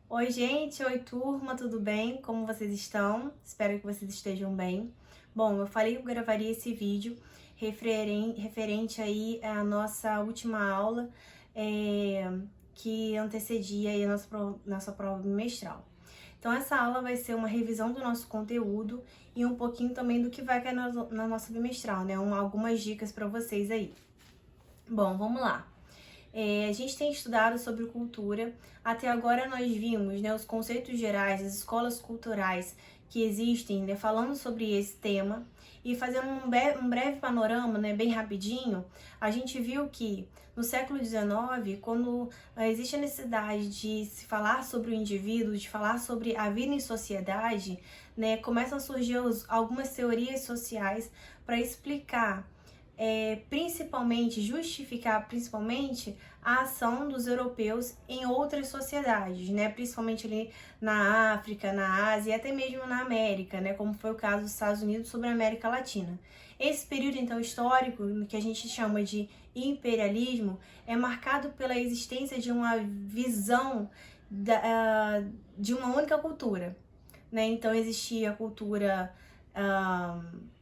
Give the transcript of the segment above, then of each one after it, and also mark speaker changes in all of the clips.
Speaker 1: Oi, gente, oi, turma, tudo bem? Como vocês estão? Espero que vocês estejam bem. Bom, eu falei que eu gravaria esse vídeo referente aí à nossa última aula que antecedia aí a nossa prova bimestral. Então, essa aula vai ser uma revisão do nosso conteúdo e um pouquinho também do que vai cair na nossa bimestral, né? Algumas dicas para vocês aí. Bom, vamos lá. A gente tem estudado sobre cultura. Até agora nós vimos, né, os conceitos gerais, as escolas culturais que existem, né, falando sobre esse tema. E fazendo um breve panorama, né, bem rapidinho, a gente viu que no século XIX, quando existe a necessidade de se falar sobre o indivíduo, de falar sobre a vida em sociedade, né, começam a surgir algumas teorias sociais para explicar justificar principalmente a ação dos europeus em outras sociedades, né? Principalmente ali na África, na Ásia e até mesmo na América, né? Como foi o caso dos Estados Unidos sobre a América Latina. Esse período, então, histórico, que a gente chama de imperialismo, é marcado pela existência de uma visão de uma única cultura, né? Então, existia a cultura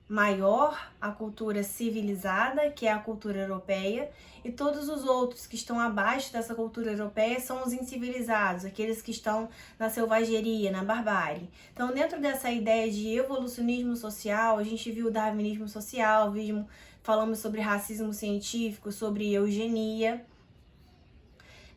Speaker 1: maior, a cultura civilizada, que é a cultura europeia, e todos os outros que estão abaixo dessa cultura europeia são os incivilizados, aqueles que estão na selvageria, na barbárie. Então, dentro dessa ideia de evolucionismo social, a gente viu o darwinismo social, falamos sobre racismo científico, sobre eugenia.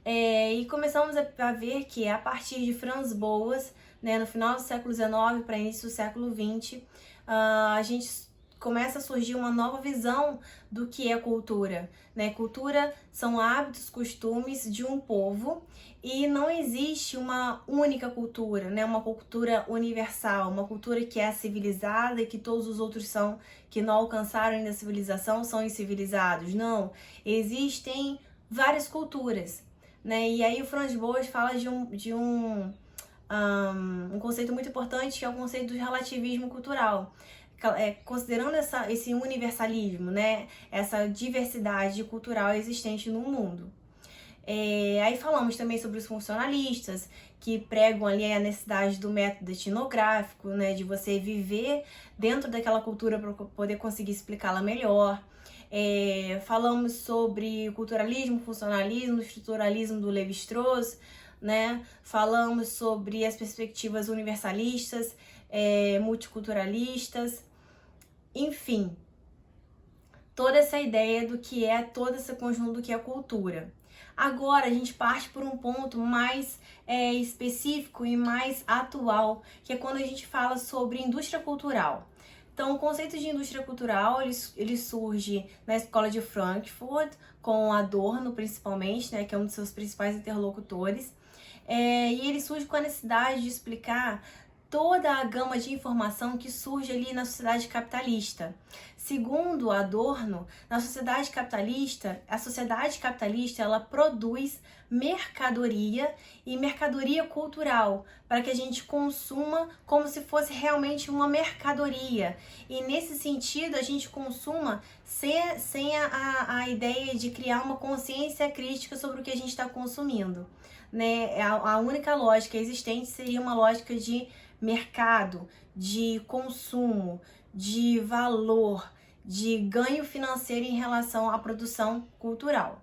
Speaker 1: E começamos a ver que a partir de Franz Boas, né, no final do século XIX para início do século XX, a gente começa a surgir uma nova visão do que é cultura, né? Cultura são hábitos, costumes de um povo e não existe uma única cultura, né? Uma cultura universal, uma cultura que é civilizada e que todos os outros que não alcançaram ainda a civilização, são incivilizados. Não, existem várias culturas, né? E aí o Franz Boas fala de um conceito muito importante, que é o conceito do relativismo cultural. Considerando esse universalismo, né, essa diversidade cultural existente no mundo. Aí falamos também sobre os funcionalistas, que pregam ali a necessidade do método etnográfico, né, de você viver dentro daquela cultura para poder conseguir explicá-la melhor. Falamos sobre culturalismo, funcionalismo, estruturalismo do Lévi-Strauss, né? Falamos sobre as perspectivas universalistas, multiculturalistas, enfim, toda essa ideia do que é todo esse conjunto do que é cultura. Agora a gente parte por um ponto mais específico e mais atual, que é quando a gente fala sobre indústria cultural. Então, o conceito de indústria cultural, ele surge na escola de Frankfurt, com Adorno, principalmente, né, que é um dos seus principais interlocutores. E ele surge com a necessidade de explicar toda a gama de informação que surge ali na sociedade capitalista. Segundo Adorno, na sociedade capitalista, a sociedade capitalista ela produz mercadoria e mercadoria cultural para que a gente consuma como se fosse realmente uma mercadoria. E nesse sentido, a gente consuma sem a ideia de criar uma consciência crítica sobre o que a gente está consumindo, né? A única lógica existente seria uma lógica de mercado, de consumo, de valor, de ganho financeiro em relação à produção cultural.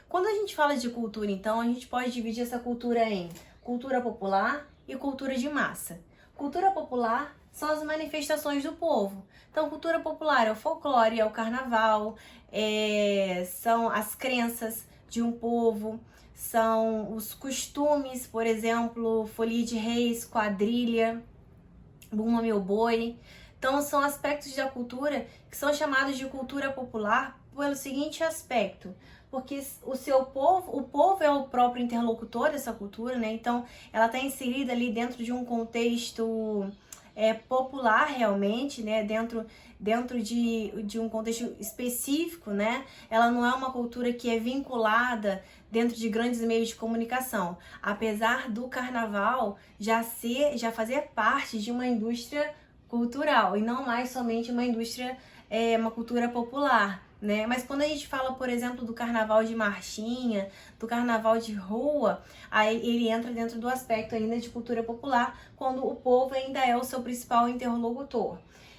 Speaker 1: Quando a gente fala de cultura, então, a gente pode dividir essa cultura em cultura popular e cultura de massa. Cultura popular são as manifestações do povo. Então, cultura popular é o folclore, é o carnaval, são as crenças de um povo, são os costumes, por exemplo, folia de reis, quadrilha, bumba meu boi. Então, são aspectos da cultura que são chamados de cultura popular pelo seguinte aspecto, porque o povo é o próprio interlocutor dessa cultura, né? Então, ela está inserida ali dentro de um contexto popular realmente, né? Dentro de um contexto específico, né? Ela não é uma cultura que é vinculada dentro de grandes meios de comunicação, apesar do carnaval já fazer parte de uma indústria cultural e não mais somente uma indústria, uma cultura popular, né? Mas quando a gente fala, por exemplo, do carnaval de marchinha, do carnaval de rua, aí ele entra dentro do aspecto ainda de cultura popular, quando o povo ainda é o seu principal interlocutor.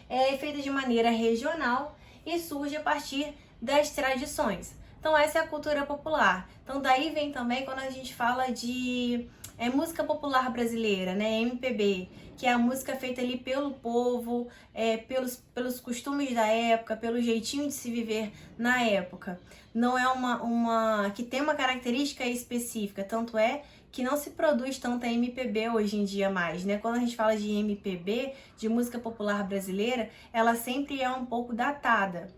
Speaker 1: É feita de maneira regional e surge a partir das tradições. Então essa é a cultura popular. Então daí vem também quando a gente fala de música popular brasileira, né, MPB, que é a música feita ali pelo povo, pelos costumes da época, pelo jeitinho de se viver na época. Não é uma que tem uma característica específica, tanto é que não se produz tanta MPB hoje em dia mais, né? Quando a gente fala de MPB, de música popular brasileira, ela sempre é um pouco datada.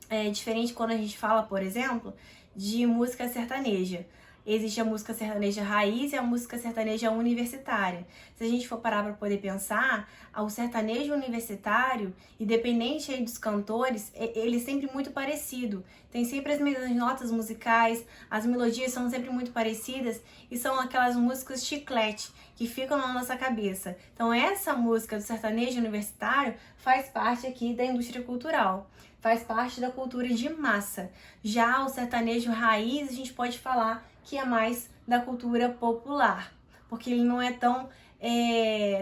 Speaker 1: É diferente quando a gente fala, por exemplo, de música sertaneja. Existe a música sertaneja raiz e a música sertaneja universitária. Se a gente for parar para poder pensar, o sertanejo universitário, independente aí dos cantores, ele é sempre muito parecido. Tem sempre as mesmas notas musicais, as melodias são sempre muito parecidas e são aquelas músicas chiclete que ficam na nossa cabeça. Então essa música do sertanejo universitário faz parte aqui da indústria cultural. Faz parte da cultura de massa. Já o sertanejo raiz, a gente pode falar que é mais da cultura popular, porque ele não é tão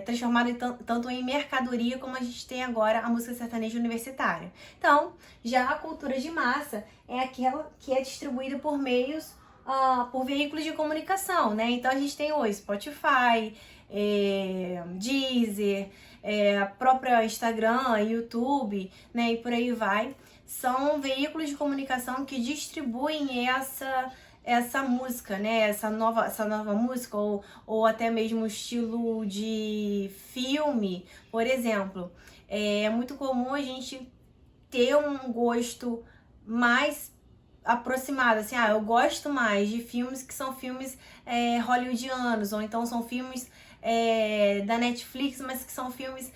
Speaker 1: transformado tanto em mercadoria como a gente tem agora a música sertaneja universitária. Então, já a cultura de massa é aquela que é distribuída por meios, por veículos de comunicação, né? Então, a gente tem o Spotify, Deezer, a própria Instagram, YouTube, né? E por aí vai. São veículos de comunicação que distribuem essa música, né? Essa nova música, ou até mesmo estilo de filme, por exemplo. É muito comum a gente ter um gosto mais aproximado, assim, eu gosto mais de filmes que são filmes hollywoodianos, ou então são filmes da Netflix, mas que são filmes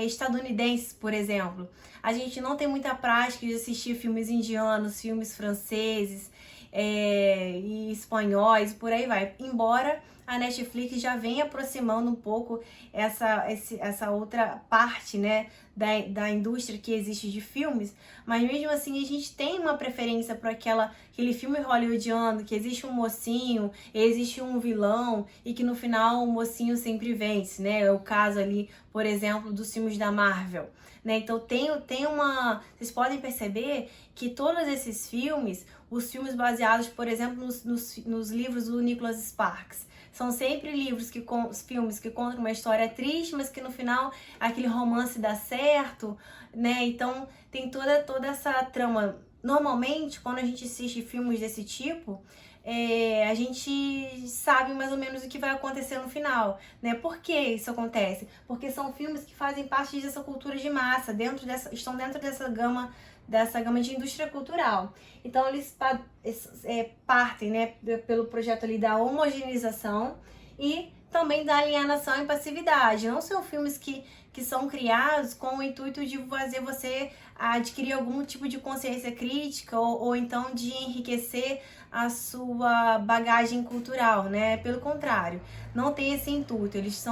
Speaker 1: estadunidenses, por exemplo. A gente não tem muita prática de assistir filmes indianos, filmes franceses, e espanhóis, por aí vai. Embora a Netflix já venha aproximando um pouco essa outra parte, né, da indústria que existe de filmes, mas mesmo assim a gente tem uma preferência por aquele filme hollywoodiano, que existe um mocinho, existe um vilão e que no final o mocinho sempre vence, né? É o caso ali, por exemplo, dos filmes da Marvel, né? Então vocês podem perceber que todos esses filmes, os filmes baseados, por exemplo, nos livros do Nicholas Sparks, são sempre filmes que contam uma história triste, mas que no final aquele romance dá certo, né? Então tem toda essa trama. Normalmente, quando a gente assiste filmes desse tipo, a gente sabe mais ou menos o que vai acontecer no final, né? Por que isso acontece? Porque são filmes que fazem parte dessa cultura de massa, estão dentro dessa gama de indústria cultural. Então eles partem, né, pelo projeto ali da homogeneização e também da alienação e passividade. Não são filmes que são criados com o intuito de fazer você adquirir algum tipo de consciência crítica ou então de enriquecer a sua bagagem cultural, né? Pelo contrário, não tem esse intuito. Eles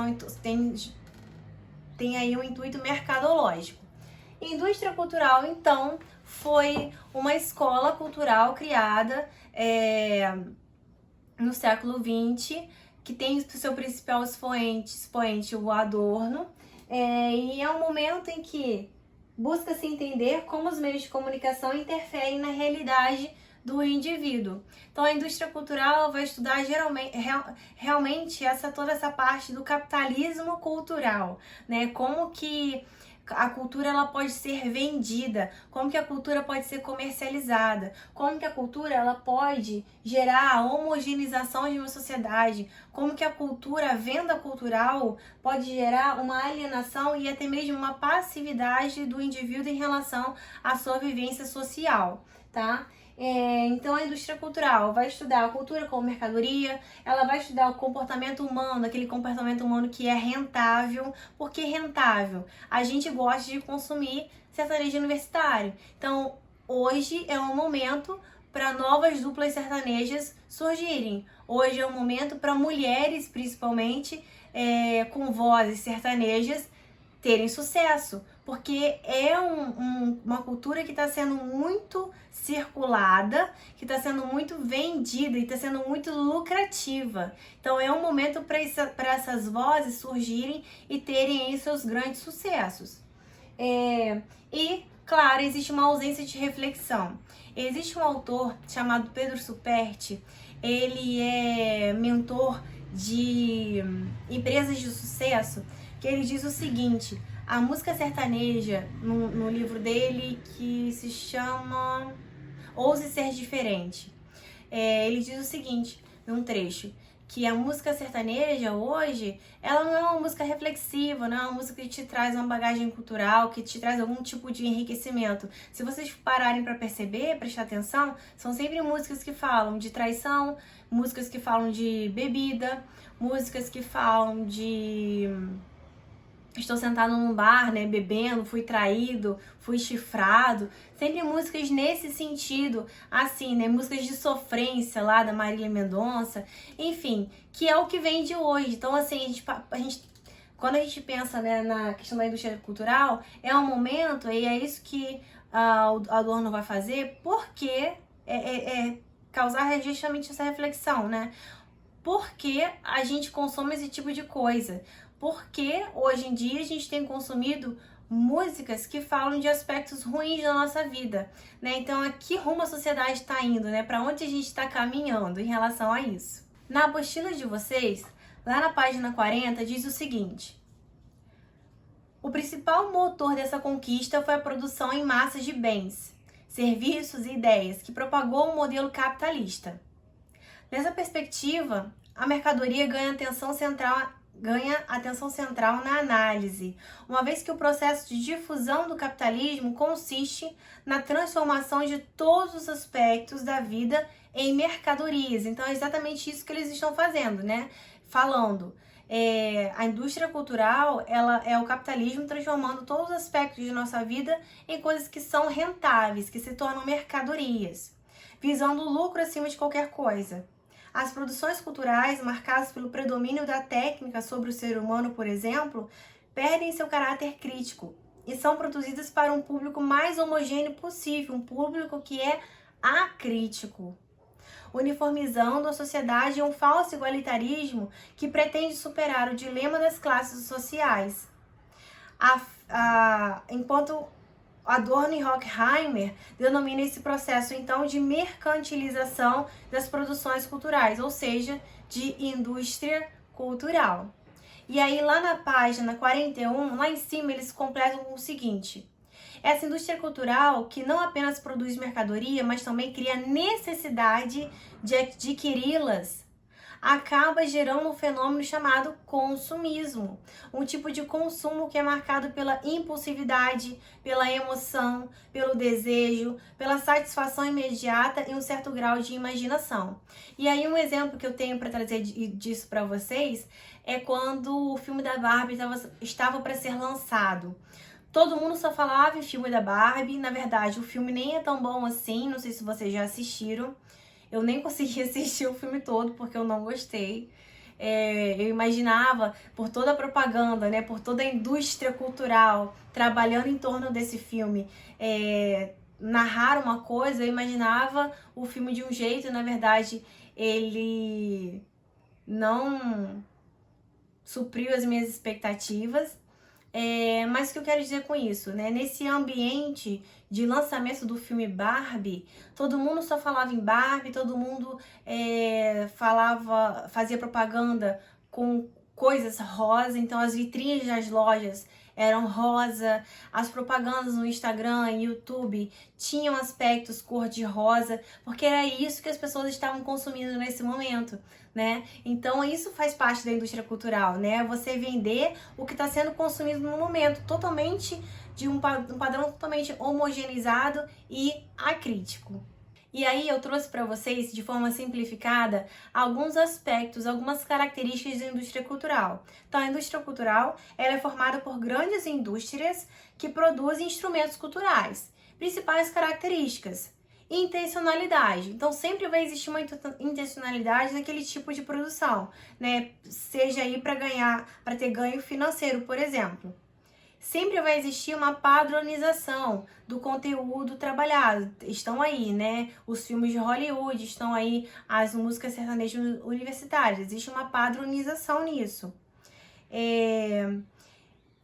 Speaker 1: têm aí um intuito mercadológico. Indústria cultural, então, foi uma escola cultural criada no século XX, que tem o seu principal expoente o Adorno, e é um momento em que busca-se entender como os meios de comunicação interferem na realidade do indivíduo. Então, a indústria cultural vai estudar realmente toda essa parte do capitalismo cultural, né? Como que a cultura ela pode ser vendida, como que a cultura pode ser comercializada, como que a cultura ela pode gerar a homogeneização de uma sociedade, como que a venda cultural pode gerar uma alienação e até mesmo uma passividade do indivíduo em relação à sua vivência social, tá? Então a indústria cultural vai estudar a cultura como mercadoria, ela vai estudar o comportamento humano, aquele comportamento humano que é rentável. Por que rentável? A gente gosta de consumir sertanejo universitário. Então hoje é um momento para novas duplas sertanejas surgirem. Hoje é um momento para mulheres, principalmente, com vozes sertanejas, terem sucesso. porque é uma cultura que está sendo muito circulada, que está sendo muito vendida e está sendo muito lucrativa. Então é um momento para essas vozes surgirem e terem aí seus grandes sucessos. E, claro, existe uma ausência de reflexão. Existe um autor chamado Pedro Superti, ele é mentor de empresas de sucesso, que ele diz o seguinte: a música sertaneja, no livro dele que se chama Ouse Ser Diferente, ele diz o seguinte, num trecho, que a música sertaneja hoje, ela não é uma música reflexiva, não é uma música que te traz uma bagagem cultural, que te traz algum tipo de enriquecimento. Se vocês pararem para perceber, prestar atenção, são sempre músicas que falam de traição, músicas que falam de bebida, músicas que falam de estou sentado num bar, né, bebendo, fui traído, fui chifrado. Sempre músicas nesse sentido, assim, né, músicas de sofrência lá da Marília Mendonça, enfim, que é o que vem de hoje. Então, assim, quando a gente pensa, né, na questão da indústria cultural, é um momento, e é isso que o Adorno vai fazer, porque causar justamente essa reflexão, né? Por que a gente consome esse tipo de coisa? Porque hoje em dia a gente tem consumido músicas que falam de aspectos ruins da nossa vida, né? Então, a que rumo a sociedade está indo, né? Para onde a gente está caminhando em relação a isso? Na apostila de vocês, lá na página 40, diz o seguinte: o principal motor dessa conquista foi a produção em massas de bens, serviços e ideias que propagou o modelo capitalista. Nessa perspectiva, a mercadoria ganha atenção central na análise, uma vez que o processo de difusão do capitalismo consiste na transformação de todos os aspectos da vida em mercadorias. Então é exatamente isso que eles estão fazendo, né? Falando. A indústria cultural, ela é o capitalismo transformando todos os aspectos de nossa vida em coisas que são rentáveis, que se tornam mercadorias, visando o lucro acima de qualquer coisa. As produções culturais, marcadas pelo predomínio da técnica sobre o ser humano, por exemplo, perdem seu caráter crítico e são produzidas para um público mais homogêneo possível, um público que é acrítico, uniformizando a sociedade em um falso igualitarismo que pretende superar o dilema das classes sociais. Enquanto Adorno e Horkheimer denomina esse processo, então, de mercantilização das produções culturais, ou seja, de indústria cultural. E aí, lá na página 41, lá em cima, eles completam com o seguinte: essa indústria cultural, que não apenas produz mercadoria, mas também cria necessidade de adquiri-las, acaba gerando um fenômeno chamado consumismo, um tipo de consumo que é marcado pela impulsividade, pela emoção, pelo desejo, pela satisfação imediata e um certo grau de imaginação. E aí um exemplo que eu tenho para trazer disso para vocês é quando o filme da Barbie estava para ser lançado. Todo mundo só falava em filme da Barbie, na verdade o filme nem é tão bom assim, não sei se vocês já assistiram. Eu nem consegui assistir o filme todo porque eu não gostei. Eu imaginava, por toda a propaganda, né, por toda a indústria cultural trabalhando em torno desse filme, narrar uma coisa, eu imaginava o filme de um jeito e, na verdade, ele não supriu as minhas expectativas. Mas o que eu quero dizer com isso, né? Nesse ambiente de lançamento do filme Barbie, todo mundo só falava em Barbie, todo mundo fazia propaganda com coisas rosa, então as vitrines das lojas eram rosa, as propagandas no Instagram e YouTube tinham aspectos cor-de-rosa, porque era isso que as pessoas estavam consumindo nesse momento, né? Então isso faz parte da indústria cultural, né? Você vender o que está sendo consumido no momento, totalmente de um padrão totalmente homogeneizado e acrítico. E aí eu trouxe para vocês, de forma simplificada, alguns aspectos, algumas características da indústria cultural. Então, a indústria cultural ela é formada por grandes indústrias que produzem instrumentos culturais. Principais características: intencionalidade. Então, sempre vai existir uma intencionalidade naquele tipo de produção, né? Seja aí para ter ganho financeiro, por exemplo. sempre vai existir uma padronização do conteúdo trabalhado. Estão aí, né? Os filmes de Hollywood, estão aí as músicas sertanejas universitárias. Existe uma padronização nisso.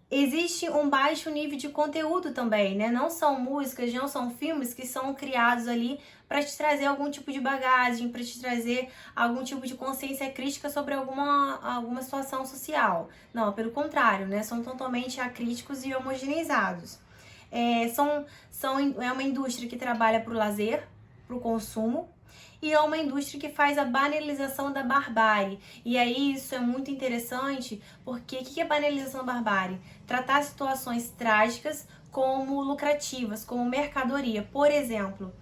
Speaker 1: Existe um baixo nível de conteúdo também, né? Não são músicas, não são filmes que são criados ali para te trazer algum tipo de bagagem, para te trazer algum tipo de consciência crítica sobre alguma situação social. Não, pelo contrário, né? São totalmente acríticos e homogeneizados. É uma indústria que trabalha para o lazer, para o consumo, e é uma indústria que faz a banalização da barbárie. E aí isso é muito interessante, porque o que é banalização da barbárie? Tratar situações trágicas como lucrativas, como mercadoria. Por exemplo,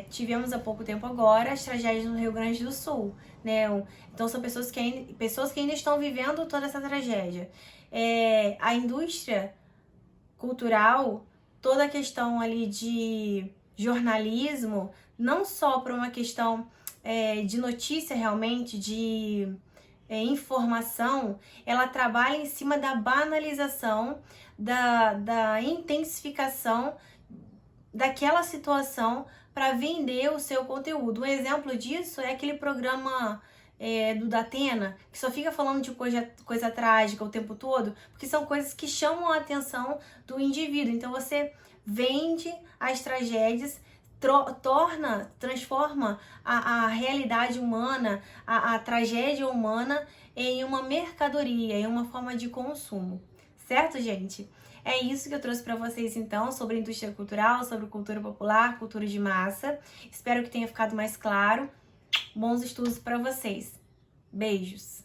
Speaker 1: tivemos há pouco tempo agora as tragédias no Rio Grande do Sul, né? Então são pessoas que ainda estão vivendo toda essa tragédia. A indústria cultural, toda a questão ali de jornalismo, não só por uma questão de notícia realmente, de informação, ela trabalha em cima da banalização, da intensificação daquela situação para vender o seu conteúdo. Um exemplo disso é aquele programa do Datena, que só fica falando de coisa trágica o tempo todo, porque são coisas que chamam a atenção do indivíduo. Então você vende as tragédias, transforma a realidade humana, a tragédia humana em uma mercadoria, em uma forma de consumo. Certo, gente? É isso que eu trouxe para vocês então sobre indústria cultural, sobre cultura popular, cultura de massa. Espero que tenha ficado mais claro. Bons estudos para vocês. Beijos!